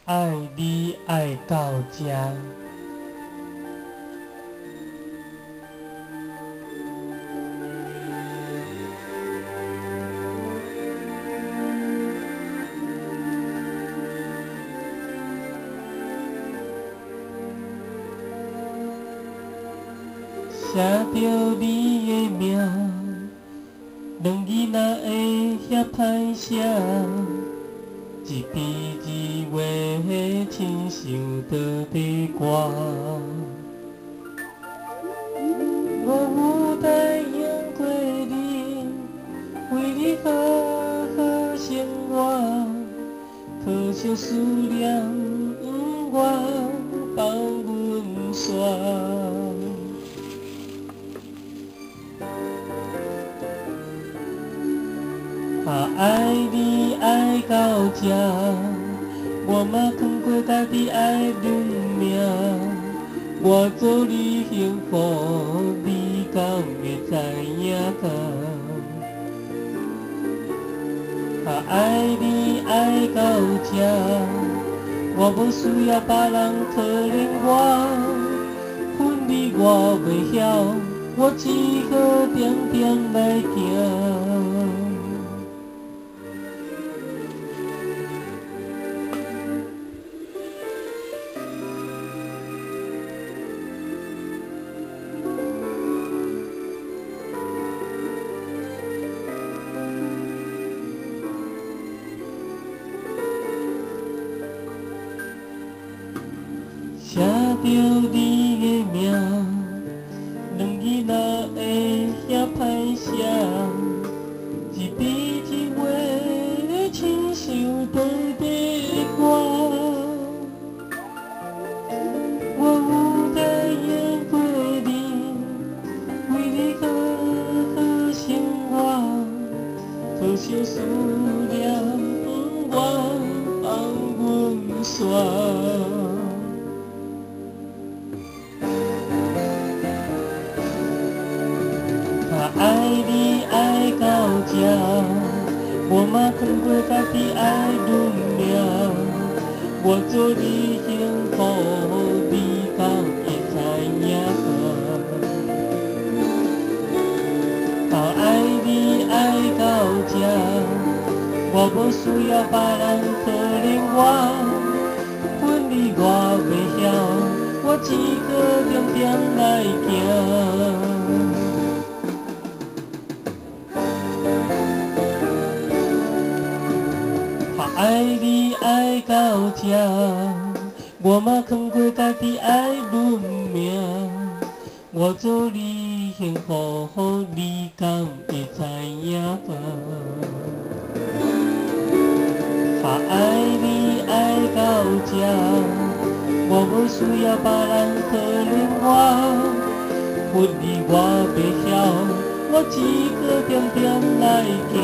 爱你爱到这。写着你的名，两字若会遐歹写，一字一画亲像倒地歌。我有答应过你，为你好好生活，可惜思念不愿放阮煞。爱你爱到这，我嘛藏过家己爱认命。我做你幸福，你敢会知影？爱你爱到这，我无需要别人可怜我，分离我袂晓，我只好点点来行。写着你的名，两字若会遐歹写，一字一画亲像倒地歌。我有答应过你，为你好好生活，可惜思念不愿放阮煞。爱你爱到这，我嘛藏过家己爱认命。我做你幸福，你敢会知影？爱你爱到这，我无需要别人可怜我，分离我袂晓，我只好点点来行。爱你爱到这，我嘛藏过家己爱认命。我做你幸福，你敢会知影？爱你爱到这，我无需要别人可怜我，分离我袂晓，我只好点点来行。